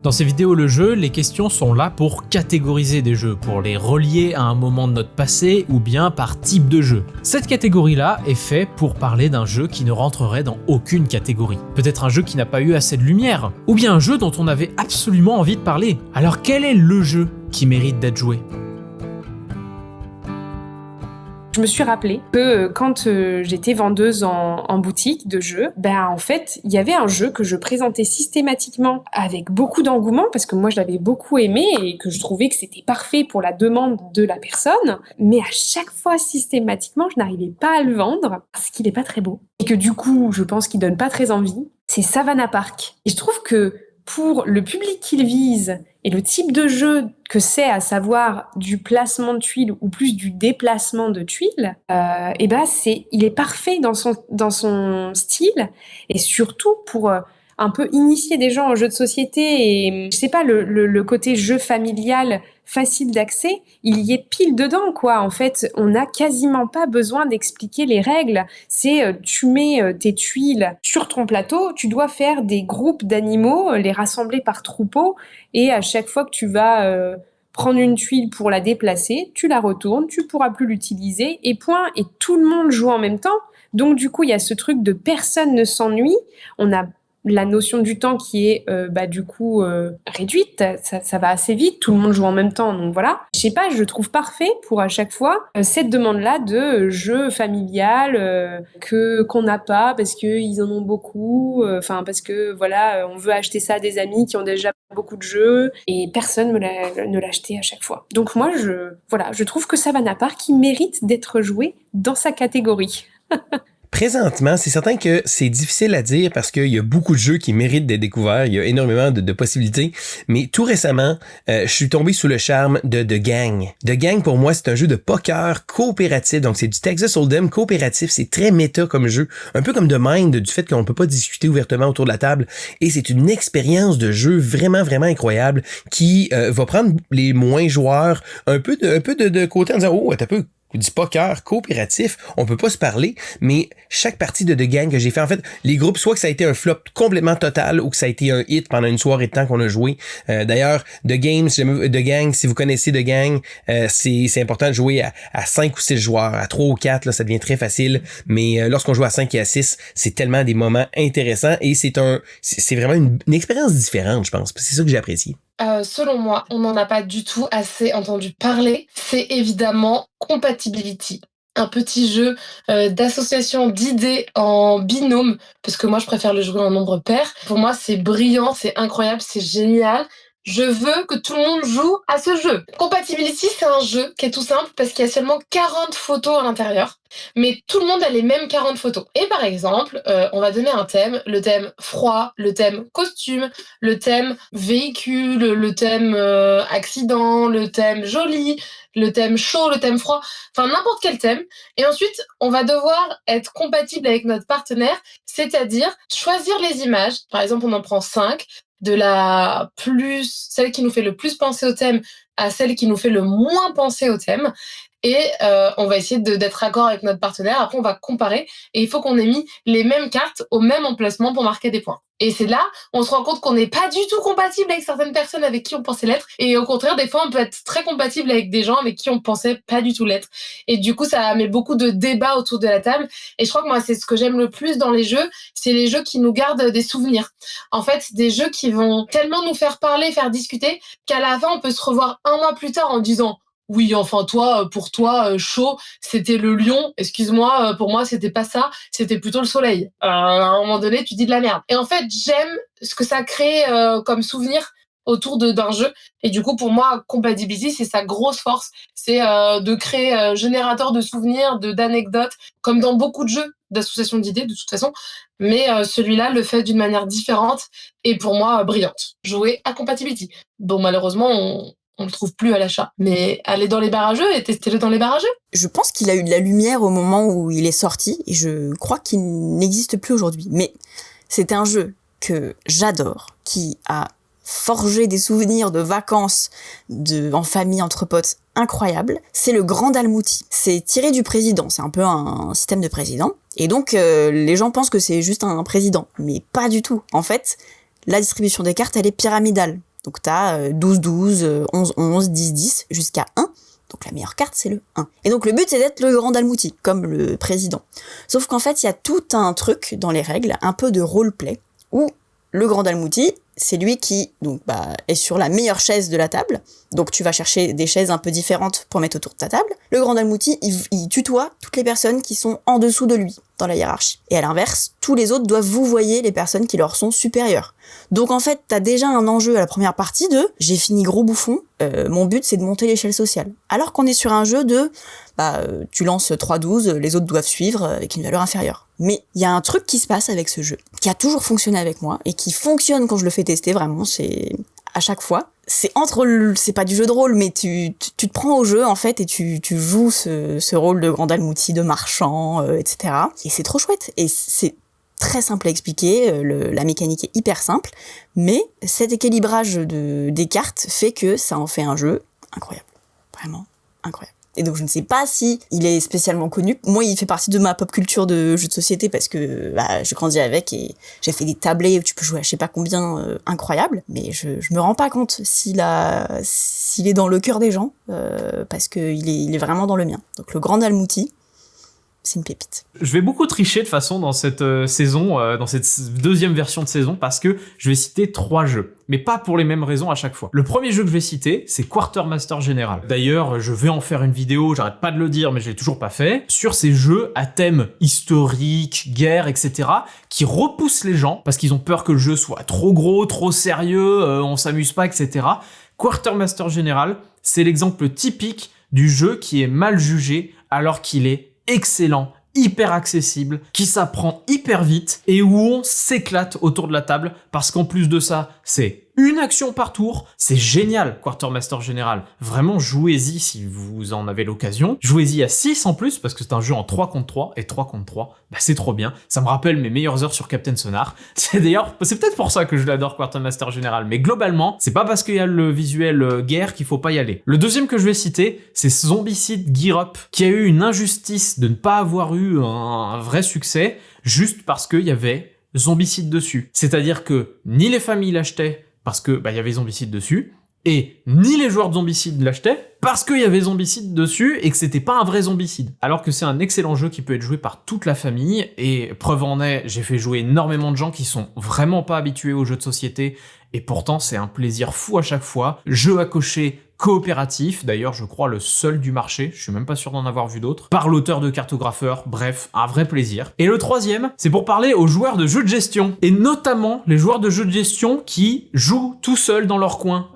Dans ces vidéos le jeu, les questions sont là pour catégoriser des jeux, pour les relier à un moment de notre passé ou bien par type de jeu. Cette catégorie-là est faite pour parler d'un jeu qui ne rentrerait dans aucune catégorie. Peut-être un jeu qui n'a pas eu assez de lumière, ou bien un jeu dont on avait absolument envie de parler. Alors quel est le jeu qui mérite d'être joué ? Je me suis rappelé que quand j'étais vendeuse en boutique de jeux, en fait, il y avait un jeu que je présentais systématiquement avec beaucoup d'engouement parce que moi je l'avais beaucoup aimé et que je trouvais que c'était parfait pour la demande de la personne. Mais à chaque fois, systématiquement, je n'arrivais pas à le vendre parce qu'il est pas très beau. Et que du coup, je pense qu'il donne pas très envie. C'est Savannah Park. Et je trouve que pour le public qu'il vise et le type de jeu que c'est, à savoir du placement de tuiles ou plus du déplacement de tuiles, il est parfait dans son style et surtout pour un peu initier des gens aux jeux de société et je sais pas, le côté jeu familial facile d'accès, il y est pile dedans quoi. En fait, on n'a quasiment pas besoin d'expliquer les règles. C'est tu mets tes tuiles sur ton plateau, tu dois faire des groupes d'animaux, les rassembler par troupeau et à chaque fois que tu vas prendre une tuile pour la déplacer, tu la retournes, tu pourras plus l'utiliser et point. Et tout le monde joue en même temps. Donc du coup, il y a ce truc de personne ne s'ennuie. On a la notion du temps qui est réduite, ça va assez vite, tout le monde joue en même temps, donc voilà. Je sais pas, je trouve parfait pour à chaque fois cette demande-là de jeu familial qu'on n'a pas parce qu'ils en ont beaucoup, parce que voilà, on veut acheter ça à des amis qui ont déjà beaucoup de jeux et personne ne l'a acheté à chaque fois. Donc moi, je trouve que Savannah Park qui mérite d'être joué dans sa catégorie. Présentement, c'est certain que c'est difficile à dire parce qu'il y a beaucoup de jeux qui méritent d'être découverts. Il y a énormément de possibilités. Mais tout récemment, je suis tombé sous le charme de The Gang. The Gang, pour moi, c'est un jeu de poker coopératif. Donc, c'est du Texas Hold'em coopératif. C'est très méta comme jeu. Un peu comme The Mind, du fait qu'on ne peut pas discuter ouvertement autour de la table. Et c'est une expérience de jeu vraiment, vraiment incroyable qui va prendre les moins joueurs un peu de côté en disant « Oh, t'as peu... » du poker coopératif, on peut pas se parler, mais chaque partie de The Gang que j'ai fait, en fait, les groupes, soit que ça a été un flop complètement total ou que ça a été un hit pendant une soirée de temps qu'on a joué. D'ailleurs, The Gang, si vous connaissez The Gang, c'est important de jouer à 5 ou 6 joueurs. À 3 ou 4, là, ça devient très facile, mais lorsqu'on joue à 5 et à 6, c'est tellement des moments intéressants et c'est vraiment une expérience différente, je pense. C'est ça que j'ai apprécié. Selon moi, on n'en a pas du tout assez entendu parler. C'est évidemment Compatibility, un petit jeu d'association d'idées en binôme, parce que moi je préfère le jouer en nombre pair. Pour moi c'est brillant, c'est incroyable, c'est génial. Je veux que tout le monde joue à ce jeu. Compatibility, c'est un jeu qui est tout simple parce qu'il y a seulement 40 photos à l'intérieur, mais tout le monde a les mêmes 40 photos. Et par exemple, on va donner un thème, le thème froid, le thème costume, le thème véhicule, le thème accident, le thème joli, le thème chaud, le thème froid, enfin n'importe quel thème. Et ensuite, on va devoir être compatible avec notre partenaire, c'est-à-dire choisir les images. Par exemple, on en prend 5, celle qui nous fait le plus penser au thème à celle qui nous fait le moins penser au thème. Et on va essayer d'être d'accord avec notre partenaire. Après, on va comparer et il faut qu'on ait mis les mêmes cartes au même emplacement pour marquer des points. Et c'est là, on se rend compte qu'on n'est pas du tout compatible avec certaines personnes avec qui on pensait l'être. Et au contraire, des fois, on peut être très compatible avec des gens avec qui on pensait pas du tout l'être. Et du coup, ça met beaucoup de débats autour de la table. Et je crois que moi, c'est ce que j'aime le plus dans les jeux, c'est les jeux qui nous gardent des souvenirs. En fait, des jeux qui vont tellement nous faire parler, faire discuter, qu'à la fin, on peut se revoir un mois plus tard en disant oui, enfin toi, pour toi, chaud, c'était le lion. Excuse-moi, pour moi, c'était pas ça. C'était plutôt le soleil. À un moment donné, tu dis de la merde. Et en fait, j'aime ce que ça crée comme souvenir autour d'un jeu. Et du coup, pour moi, Compatibility, c'est sa grosse force. C'est de créer générateur de souvenirs, d'anecdotes, comme dans beaucoup de jeux d'association d'idées, de toute façon. Mais celui-là le fait d'une manière différente et pour moi, brillante. Jouer à Compatibility. Bon, malheureusement, on le trouve plus à l'achat. Mais allez dans les barrageux et testez-le dans les barrageux. Je pense qu'il a eu de la lumière au moment où il est sorti, et je crois qu'il n'existe plus aujourd'hui. Mais c'est un jeu que j'adore, qui a forgé des souvenirs de vacances en famille, entre potes, incroyables. C'est le Grand Dalmouti. C'est tiré du président, c'est un peu un système de président. Et donc, les gens pensent que c'est juste un président, mais pas du tout. En fait, la distribution des cartes, elle est pyramidale. Donc t'as 12-12, 11-11, 10-10, jusqu'à 1. Donc la meilleure carte, c'est le 1. Et donc le but, c'est d'être le grand Dalmouti, comme le président. Sauf qu'en fait, il y a tout un truc dans les règles, un peu de roleplay, où le grand Dalmouti, c'est lui qui est sur la meilleure chaise de la table. Donc tu vas chercher des chaises un peu différentes pour mettre autour de ta table. Le grand Dalmouti, il tutoie toutes les personnes qui sont en dessous de lui dans la hiérarchie. Et à l'inverse, tous les autres doivent vouvoyer les personnes qui leur sont supérieures. Donc en fait, t'as déjà un enjeu à la première partie de « j'ai fini gros bouffon, mon but c'est de monter l'échelle sociale ». Alors qu'on est sur un jeu de tu lances 3-12, les autres doivent suivre avec une valeur inférieure. Mais il y a un truc qui se passe avec ce jeu, qui a toujours fonctionné avec moi, et qui fonctionne quand je le fais tester, vraiment, c'est à chaque fois. C'est c'est pas du jeu de rôle, mais tu te prends au jeu, en fait, et tu joues ce rôle de grand Dalmouti, de marchand, etc. Et c'est trop chouette. Et c'est très simple à expliquer, la mécanique est hyper simple, mais cet équilibrage des cartes fait que ça en fait un jeu incroyable. Vraiment incroyable. Et donc je ne sais pas si il est spécialement connu. Moi, il fait partie de ma pop culture de jeux de société parce que je grandis avec et j'ai fait des tablés où tu peux jouer à je sais pas combien incroyables. Mais je me rends pas compte s'il est dans le cœur des gens parce que il est vraiment dans le mien. Donc le grand Dalmouti, c'est une pépite. Je vais beaucoup tricher de façon dans cette saison, dans cette deuxième version de saison, parce que je vais citer 3 jeux, mais pas pour les mêmes raisons à chaque fois. Le premier jeu que je vais citer, c'est Quartermaster General. D'ailleurs, je vais en faire une vidéo, j'arrête pas de le dire, mais je l'ai toujours pas fait, sur ces jeux à thème historique, guerre, etc., qui repoussent les gens, parce qu'ils ont peur que le jeu soit trop gros, trop sérieux, on s'amuse pas, etc. Quartermaster General, c'est l'exemple typique du jeu qui est mal jugé, alors qu'il est excellent, hyper accessible, qui s'apprend hyper vite et où on s'éclate autour de la table parce qu'en plus de ça, c'est une action par tour. C'est génial, Quartermaster General. Vraiment, jouez-y si vous en avez l'occasion. Jouez-y à 6 en plus parce que c'est un jeu en 3 contre 3 et 3 contre 3, c'est trop bien. Ça me rappelle mes meilleures heures sur Captain Sonar. C'est peut-être pour ça que je l'adore, Quartermaster General. Mais globalement, c'est pas parce qu'il y a le visuel guerre qu'il faut pas y aller. Le deuxième que je vais citer, c'est Zombicide Gear Up, qui a eu une injustice de ne pas avoir eu un vrai succès juste parce qu'il y avait Zombicide dessus. C'est-à-dire que ni les familles l'achetaient parce que y avait Zombicide dessus, et ni les joueurs de Zombicide l'achetaient parce qu'il y avait Zombicide dessus et que c'était pas un vrai Zombicide. Alors que c'est un excellent jeu qui peut être joué par toute la famille, et preuve en est, j'ai fait jouer énormément de gens qui sont vraiment pas habitués aux jeux de société, et pourtant c'est un plaisir fou à chaque fois. Jeu à cocher coopératif, d'ailleurs je crois le seul du marché, je suis même pas sûr d'en avoir vu d'autres, par l'auteur de Cartographeur, bref, un vrai plaisir. Et le troisième, c'est pour parler aux joueurs de jeux de gestion, et notamment les joueurs de jeux de gestion qui jouent tout seuls dans leur coin.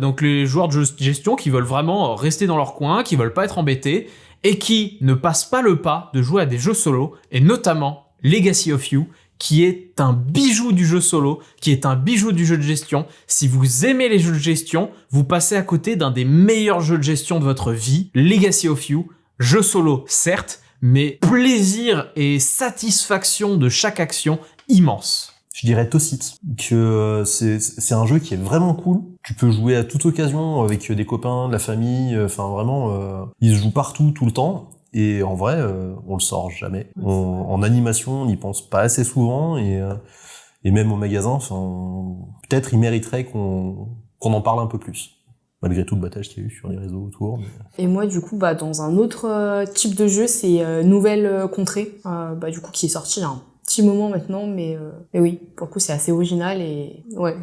Donc les joueurs de jeux de gestion qui veulent vraiment rester dans leur coin, qui veulent pas être embêtés, et qui ne passent pas le pas de jouer à des jeux solo, et notamment Legacy of You, qui est un bijou du jeu solo, qui est un bijou du jeu de gestion. Si vous aimez les jeux de gestion, vous passez à côté d'un des meilleurs jeux de gestion de votre vie, Legacy of You. Jeu solo, certes, mais plaisir et satisfaction de chaque action immense. Je dirais Tocit, que c'est un jeu qui est vraiment cool. Tu peux jouer à toute occasion avec des copains, de la famille, enfin vraiment, il se joue partout, tout le temps. Et en vrai, on le sort jamais. En animation, on n'y pense pas assez souvent, et même au magasin, enfin, peut-être il mériterait qu'on en parle un peu plus. Malgré tout le battage qu'il y a eu sur les réseaux autour. Mais... Et moi, du coup, dans un autre type de jeu, c'est Nouvelle Contrée, du coup, qui est sorti il y a un petit moment maintenant, mais oui, pour le coup, c'est assez original et ouais.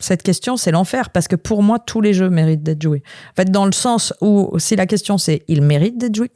Cette question, c'est l'enfer, parce que pour moi, tous les jeux méritent d'être joués. En fait, dans le sens où, si la question c'est, ils méritent d'être joués,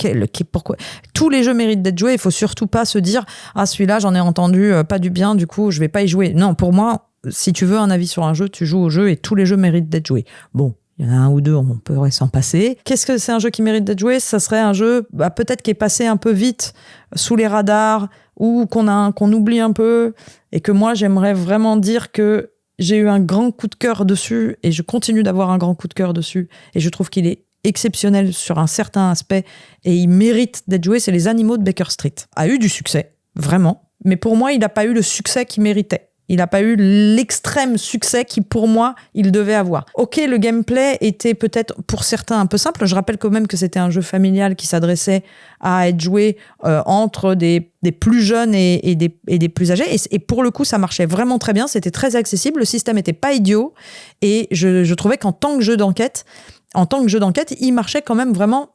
pourquoi? Tous les jeux méritent d'être joués, il faut surtout pas se dire, ah, celui-là, j'en ai entendu pas du bien, du coup, je vais pas y jouer. Non, pour moi, si tu veux un avis sur un jeu, tu joues au jeu et tous les jeux méritent d'être joués. Bon. Il y en a un ou deux, on pourrait s'en passer. Qu'est-ce que c'est un jeu qui mérite d'être joué? Ça serait un jeu, peut-être qui est passé un peu vite sous les radars, ou qu'on oublie un peu, et que moi, j'aimerais vraiment dire que j'ai eu un grand coup de cœur dessus, et je continue d'avoir un grand coup de cœur dessus, et je trouve qu'il est exceptionnel sur un certain aspect, et il mérite d'être joué, c'est Les Animaux de Baker Street. A eu du succès, vraiment, mais pour moi, il n'a pas eu le succès qu'il méritait. Il n'a pas eu l'extrême succès qui, pour moi, il devait avoir. Ok, le gameplay était peut-être, pour certains, un peu simple. Je rappelle quand même que c'était un jeu familial qui s'adressait à être joué entre des plus jeunes et des plus âgés. Et pour le coup, ça marchait vraiment très bien. C'était très accessible. Le système n'était pas idiot. Et je trouvais qu'en tant que jeu d'enquête, il marchait quand même vraiment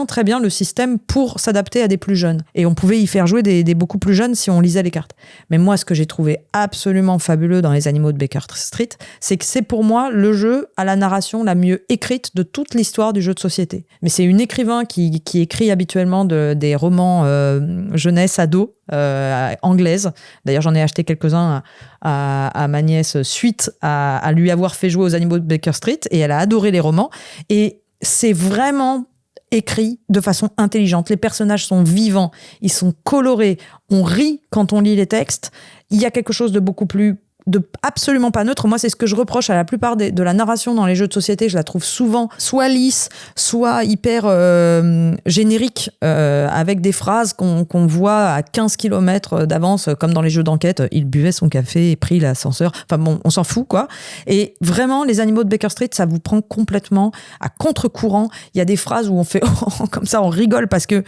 très bien le système pour s'adapter à des plus jeunes. Et on pouvait y faire jouer des beaucoup plus jeunes si on lisait les cartes. Mais moi, ce que j'ai trouvé absolument fabuleux dans Les Animaux de Baker Street, c'est que c'est pour moi le jeu à la narration la mieux écrite de toute l'histoire du jeu de société. Mais c'est une écrivain qui écrit habituellement des romans jeunesse ado anglaise. D'ailleurs, j'en ai acheté quelques-uns à ma nièce suite à lui avoir fait jouer aux Animaux de Baker Street, et elle a adoré les romans. Et c'est vraiment écrit de façon intelligente. Les personnages sont vivants, ils sont colorés, on rit quand on lit les textes. Il y a quelque chose de absolument pas neutre. Moi, c'est ce que je reproche à la plupart de la narration dans les jeux de société. Je la trouve souvent soit lisse, soit hyper générique, avec des phrases qu'on voit à 15 km d'avance, comme dans les jeux d'enquête. Il buvait son café et prit l'ascenseur. Enfin bon, on s'en fout, quoi. Et vraiment, Les Animaux de Baker Street, ça vous prend complètement à contre-courant. Il y a des phrases où on fait comme ça, on rigole parce que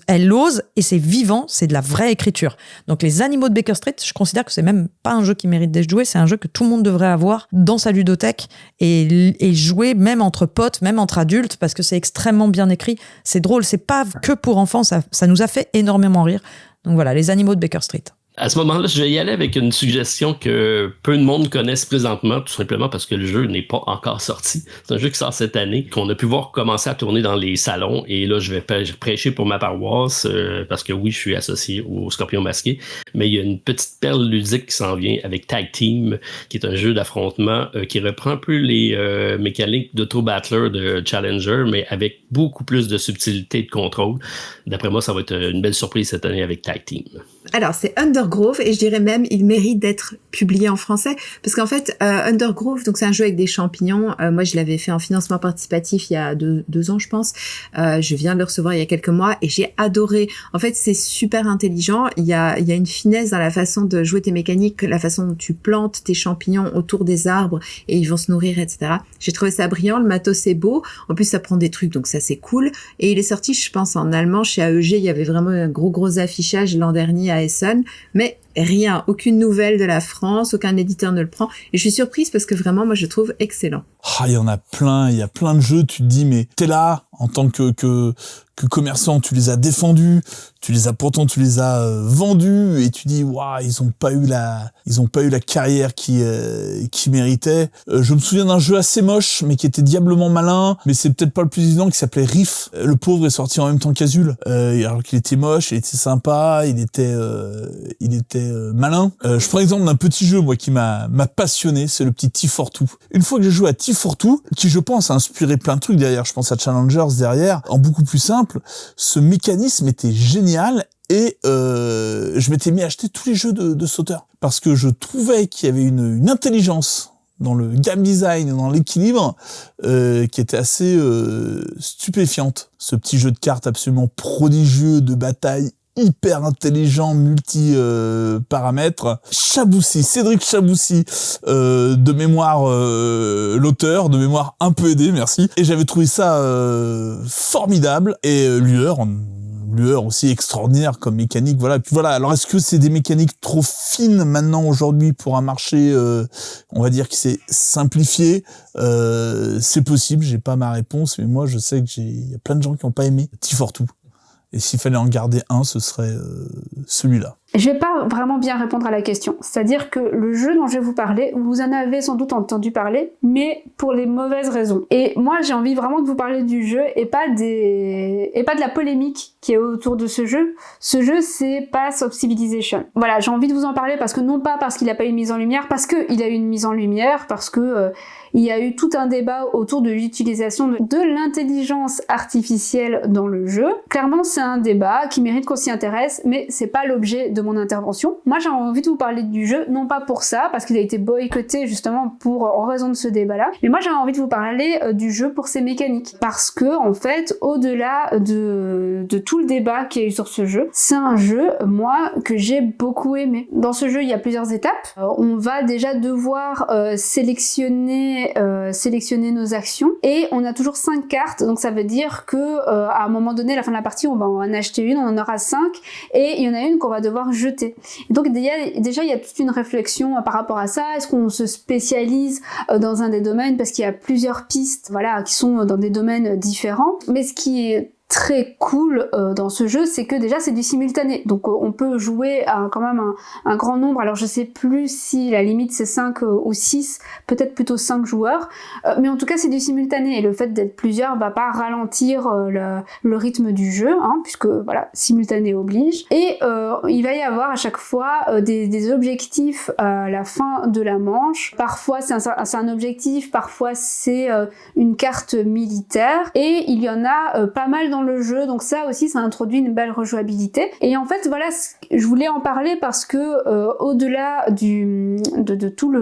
elle ose et c'est vivant, c'est de la vraie écriture. Donc, Les Animaux de Baker Street, je considère que c'est même pas un jeu qui mérite d'être joué, c'est un jeu que tout le monde devrait avoir dans sa ludothèque et jouer même entre potes, même entre adultes, parce que c'est extrêmement bien écrit, c'est drôle, c'est pas que pour enfants, ça nous a fait énormément rire. Donc voilà, Les Animaux de Baker Street. À ce moment-là, je vais y aller avec une suggestion que peu de monde connaissent présentement, tout simplement parce que le jeu n'est pas encore sorti. C'est un jeu qui sort cette année, qu'on a pu voir commencer à tourner dans les salons. Et là, je vais prêcher pour ma paroisse, parce que oui, je suis associé au Scorpion Masqué. Mais il y a une petite perle ludique qui s'en vient avec Tag Team, qui est un jeu d'affrontement qui reprend un peu les mécaniques d'Auto Battler de Challenger, mais avec beaucoup plus de subtilité et de contrôle. D'après moi, ça va être une belle surprise cette année avec Tag Team. Alors, c'est Undergrove, et je dirais même, il mérite d'être publié en français, parce qu'en fait, Undergrove, donc c'est un jeu avec des champignons. Moi, je l'avais fait en financement participatif il y a deux ans, je pense. Je viens de le recevoir il y a quelques mois, et j'ai adoré. En fait, c'est super intelligent. Il y a une finesse dans la façon de jouer tes mécaniques, la façon dont tu plantes tes champignons autour des arbres, et ils vont se nourrir, etc. J'ai trouvé ça brillant. Le matos est beau. En plus, ça prend des trucs, donc ça, c'est cool. Et il est sorti, je pense, en allemand chez AEG. Il y avait vraiment un gros affichage l'an dernier à Essen, mais rien, aucune nouvelle de la France, aucun éditeur ne le prend, et je suis surprise parce que vraiment, moi, je le trouve excellent. Il y en a plein, il y a plein de jeux, tu te dis, mais t'es là, en tant que commerçant, tu les as défendus, tu les as vendus, et tu dis, waouh, ils ont pas eu la carrière qui méritait. Je me souviens d'un jeu assez moche, mais qui était diablement malin, mais c'est peut-être pas le plus évident, qui s'appelait Riff. Le pauvre est sorti en même temps qu'Azul, alors qu'il était moche, il était sympa, il était malin. Je prends l'exemple d'un petit jeu, moi, qui m'a passionné, c'est le petit T42. Une fois que j'ai joué à T42, qui, je pense, a inspiré plein de trucs derrière, je pense à Challengers derrière, en beaucoup plus simple, ce mécanisme était génial, et je m'étais mis à acheter tous les jeux de sauteurs, parce que je trouvais qu'il y avait une intelligence dans le game design et dans l'équilibre qui était assez stupéfiante. Ce petit jeu de cartes absolument prodigieux de bataille, hyper intelligent, multi-paramètres. Cédric Chaboussi, de mémoire l'auteur, de mémoire un peu aidé, merci. Et j'avais trouvé ça formidable. Et lueur aussi extraordinaire comme mécanique, voilà. Puis voilà, alors est-ce que c'est des mécaniques trop fines maintenant aujourd'hui pour un marché, on va dire, qui s'est simplifié? C'est possible, j'ai pas ma réponse, mais moi je sais que il y a plein de gens qui ont pas aimé T42. Et s'il fallait en garder un, ce serait celui-là. Je vais pas vraiment bien répondre à la question. C'est-à-dire que le jeu dont je vais vous parler, vous en avez sans doute entendu parler, mais pour les mauvaises raisons. Et moi, j'ai envie vraiment de vous parler du jeu et pas de la polémique qui est autour de ce jeu. Ce jeu, c'est Path of Civilization. Voilà, j'ai envie de vous en parler parce que non pas parce qu'il a pas eu une mise en lumière, parce que il a eu une mise en lumière, parce que il y a eu tout un débat autour de l'utilisation de l'intelligence artificielle dans le jeu. Clairement, c'est un débat qui mérite qu'on s'y intéresse, mais c'est pas l'objet de mon intervention. Moi, j'ai envie de vous parler du jeu, non pas pour ça, parce qu'il a été boycotté justement en raison de ce débat-là, mais moi j'ai envie de vous parler du jeu pour ses mécaniques. Parce que, en fait, au-delà de tout le débat qu'il y a eu sur ce jeu, c'est un jeu, moi, que j'ai beaucoup aimé. Dans ce jeu, il y a plusieurs étapes. On va déjà devoir sélectionner nos actions, et on a toujours 5 cartes, donc ça veut dire que à un moment donné, à la fin de la partie, on va en acheter une, on en aura 5, et il y en a une qu'on va devoir jeter. Et donc déjà, il y a toute une réflexion par rapport à ça. Est-ce qu'on se spécialise dans un des domaines, parce qu'il y a plusieurs pistes, voilà, qui sont dans des domaines différents. Mais ce qui est très cool dans ce jeu, c'est que déjà c'est du simultané, donc on peut jouer à quand même un grand nombre. Alors je sais plus si la limite c'est 5 ou 6, peut-être plutôt 5 joueurs, mais en tout cas c'est du simultané, et le fait d'être plusieurs va pas ralentir le rythme du jeu, hein, puisque voilà, simultané oblige. Et il va y avoir à chaque fois des objectifs à la fin de la manche. Parfois c'est un objectif, parfois c'est une carte militaire, et il y en a pas mal dans le jeu, donc ça aussi ça introduit une belle rejouabilité. Et en fait voilà, je voulais en parler parce que au-delà de tout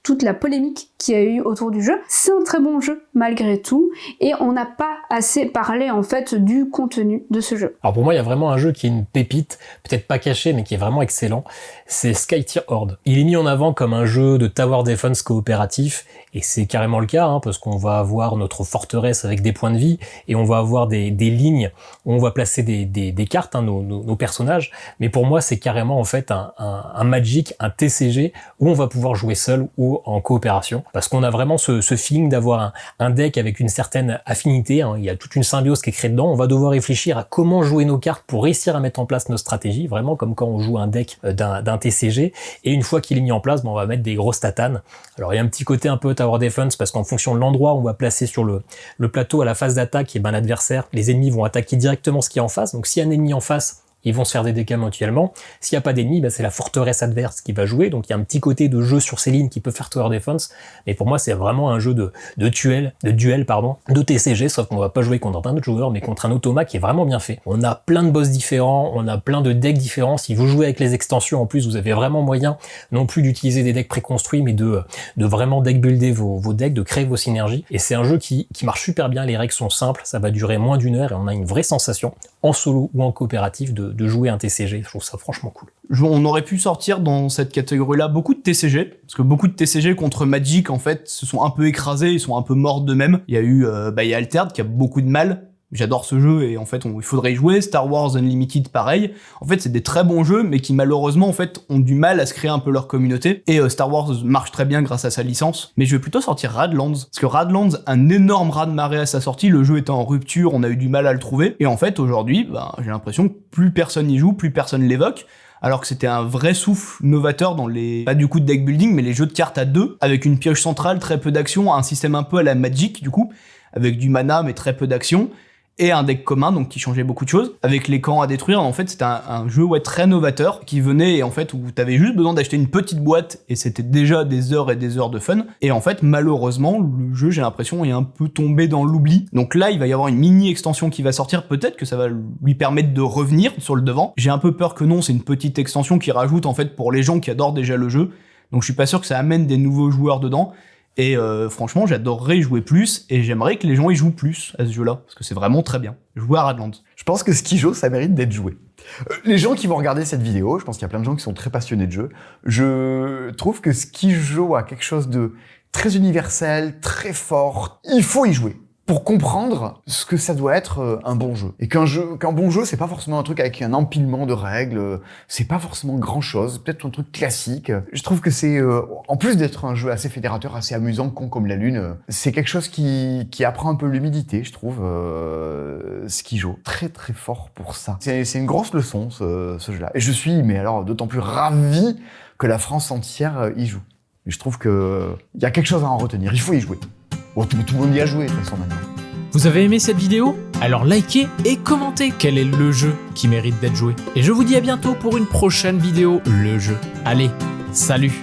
toute la polémique qu'il y a eu autour du jeu, c'est un très bon jeu malgré tout, et on n'a pas assez parlé en fait du contenu de ce jeu. Alors pour moi il y a vraiment un jeu qui est une pépite, peut-être pas caché mais qui est vraiment excellent, c'est Skytear Horde. Il est mis en avant comme un jeu de tower defense coopératif, et c'est carrément le cas, hein, parce qu'on va avoir notre forteresse avec des points de vie, et on va avoir des lignes où on va placer des cartes, hein, nos personnages. Mais pour moi c'est carrément en fait un Magic, un TCG où on va pouvoir jouer seul ou en coopération, parce qu'on a vraiment ce feeling d'avoir un deck avec une certaine affinité, hein. Il y a toute une symbiose qui est créée dedans. On va devoir réfléchir à comment jouer nos cartes pour réussir à mettre en place nos stratégies, vraiment comme quand on joue un deck d'un TCG. Et une fois qu'il est mis en place, on va mettre des grosses tatanes. Alors il y a un petit côté un peu tower defense, parce qu'en fonction de l'endroit où on va placer sur le plateau à la phase d'attaque, et ben l'adversaire, les ennemis vont attaquer directement ce qui est en face. Donc s'il y a un ennemi en face, ils vont se faire des dégâts mutuellement. S'il n'y a pas d'ennemis, c'est la forteresse adverse qui va jouer. Donc il y a un petit côté de jeu sur ces lignes qui peut faire tower defense. Mais pour moi, c'est vraiment un jeu de duel, de TCG, sauf qu'on va pas jouer contre un autre joueur, mais contre un automat qui est vraiment bien fait. On a plein de boss différents, on a plein de decks différents. Si vous jouez avec les extensions, en plus, vous avez vraiment moyen non plus d'utiliser des decks préconstruits, mais de vraiment deck builder vos decks, de créer vos synergies. Et c'est un jeu qui marche super bien. Les règles sont simples, ça va durer moins d'1 heure, et on a une vraie sensation en solo ou en coopératif de jouer un TCG. Je trouve ça franchement cool. On aurait pu sortir dans cette catégorie-là beaucoup de TCG, parce que beaucoup de TCG contre Magic, en fait, se sont un peu écrasés, ils sont un peu morts d'eux-mêmes. Il y a eu il y a Altered qui a beaucoup de mal. J'adore ce jeu, et en fait il faudrait y jouer. Star Wars Unlimited pareil. En fait c'est des très bons jeux, mais qui malheureusement en fait ont du mal à se créer un peu leur communauté. Et Star Wars marche très bien grâce à sa licence. Mais je vais plutôt sortir Radlands, parce que Radlands, un énorme raz-de-marée à sa sortie, le jeu était en rupture, on a eu du mal à le trouver. Et en fait aujourd'hui, j'ai l'impression que plus personne y joue, plus personne l'évoque. Alors que c'était un vrai souffle novateur dans pas du coup de deck building, mais les jeux de cartes à 2, avec une pioche centrale, très peu d'action, un système un peu à la Magic du coup, avec du mana mais très peu d'action, et un deck commun, donc qui changeait beaucoup de choses, avec les camps à détruire. En fait c'était un jeu très novateur, qui venait, et en fait où t'avais juste besoin d'acheter une petite boîte, et c'était déjà des heures et des heures de fun. Et en fait malheureusement le jeu, j'ai l'impression, est un peu tombé dans l'oubli. Donc là il va y avoir une mini extension qui va sortir, peut-être que ça va lui permettre de revenir sur le devant. J'ai un peu peur que non, c'est une petite extension qui rajoute en fait pour les gens qui adorent déjà le jeu, donc je suis pas sûr que ça amène des nouveaux joueurs dedans. Et franchement, j'adorerais y jouer plus, et j'aimerais que les gens y jouent plus à ce jeu-là, parce que c'est vraiment très bien. Jouer à Radlands. Je pense que Skijo, ça mérite d'être joué. Les gens qui vont regarder cette vidéo, je pense qu'il y a plein de gens qui sont très passionnés de jeu. Je trouve que Skijo a quelque chose de très universel, très fort. Il faut y jouer pour comprendre ce que ça doit être un bon jeu. Et qu'un bon jeu, c'est pas forcément un truc avec un empilement de règles, c'est pas forcément grand chose, peut-être un truc classique. Je trouve que c'est, en plus d'être un jeu assez fédérateur, assez amusant, con comme la lune, c'est quelque chose qui apprend un peu l'humilité, je trouve, Skijo. Très très fort pour ça. C'est une grosse leçon, ce jeu-là. Et je suis, mais alors, d'autant plus ravi que la France entière y joue. Et je trouve que y a quelque chose à en retenir, il faut y jouer. Bon, tout le monde y a joué, de toute façon, maintenant. Vous avez aimé cette vidéo? Alors likez et commentez quel est le jeu qui mérite d'être joué. Et je vous dis à bientôt pour une prochaine vidéo, le jeu. Allez, salut!